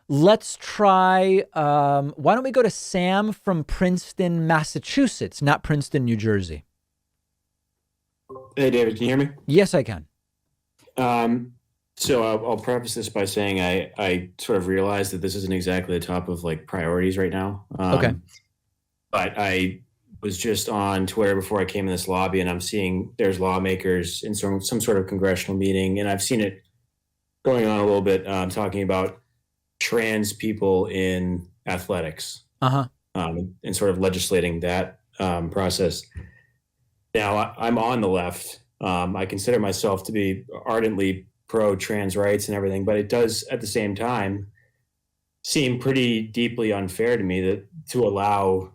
Let's try, why don't we go to Sam from Princeton, Massachusetts, not Princeton, New Jersey. Hey, David, can you hear me? Yes, I can. Um, so I'll preface this by saying I sort of realized that this isn't exactly the top of like priorities right now. Okay. But I was just on Twitter before I came in this lobby, and I'm seeing there's lawmakers in some sort of congressional meeting, and I've seen it going on a little bit, talking about trans people in athletics, Uh-huh. and sort of legislating that process. Now, I'm on the left. I consider myself to be ardently pro trans rights and everything, but it does at the same time seem pretty deeply unfair to me that to allow,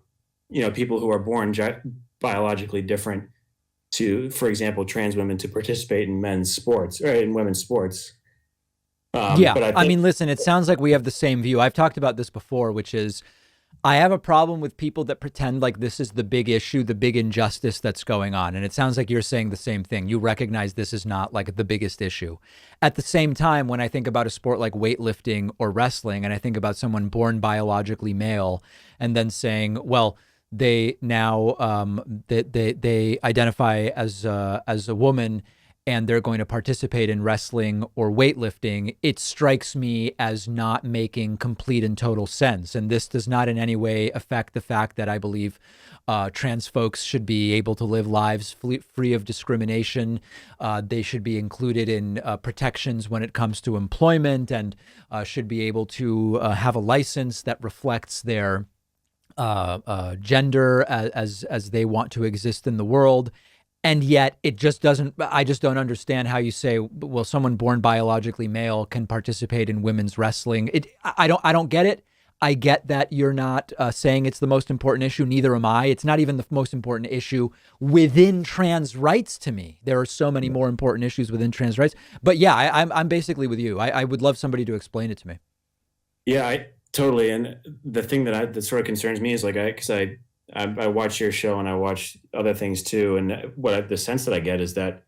people who are born biologically different to, for example, trans women to participate in men's sports or in women's sports. Yeah. But I I think, mean, listen, it sounds like we have the same view. I've talked about this before, which is I have a problem with people that pretend like this is the big issue, the big injustice that's going on. And it sounds like you're saying the same thing. You recognize this is not like the biggest issue. At the same time, when I think about a sport like weightlifting or wrestling, and I think about someone born biologically male and then saying, well, they now they identify as a woman and they're going to participate in wrestling or weightlifting, it strikes me as not making complete and total sense. And this does not in any way affect the fact that I believe trans folks should be able to live lives free of discrimination. They should be included in protections when it comes to employment and should be able to have a license that reflects their gender as they want to exist in the world. And yet it just doesn't, I just don't understand how you say, well, someone born biologically male can participate in women's wrestling. I don't get it. I get that you're not saying it's the most important issue. Neither am I. It's not even the most important issue within trans rights to me. There are so many more important issues within trans rights. But yeah, I'm basically with you. I would love somebody to explain it to me. yeah, I totally. And the thing that sort of concerns me is like, I watch your show and I watch other things too. And the sense that I get is that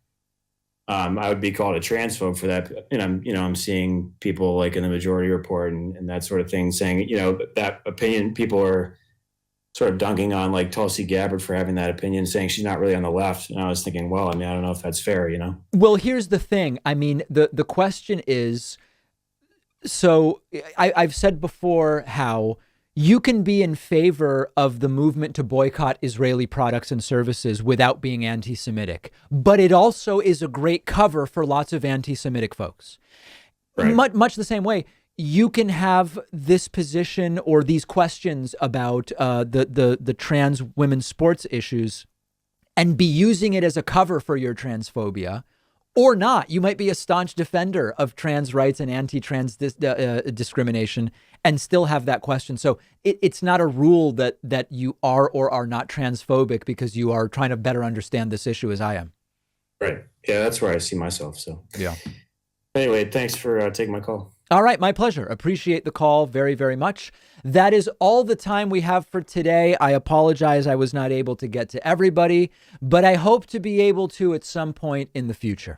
I would be called a transphobe for that. And I'm seeing people like in the Majority Report and that sort of thing saying, that opinion, people are sort of dunking on like Tulsi Gabbard for having that opinion, saying she's not really on the left. And I was thinking, well, I mean, I don't know if that's fair. Well, here's the thing. I mean, the question is, so I've said before how you can be in favor of the movement to boycott Israeli products and services without being anti-Semitic, but it also is a great cover for lots of anti-Semitic folks. Right. Much the same way, you can have this position or these questions about the trans women's sports issues and be using it as a cover for your transphobia. Or not. You might be a staunch defender of trans rights and anti-trans discrimination and still have that question. So it's not a rule that you are or are not transphobic because you are trying to better understand this issue as I am. Right. Yeah, that's where I see myself. So Yeah. anyway, thanks for taking my call. All right. My pleasure. Appreciate the call very, very much. That is all the time we have for today. I apologize I was not able to get to everybody, but I hope to be able to at some point in the future.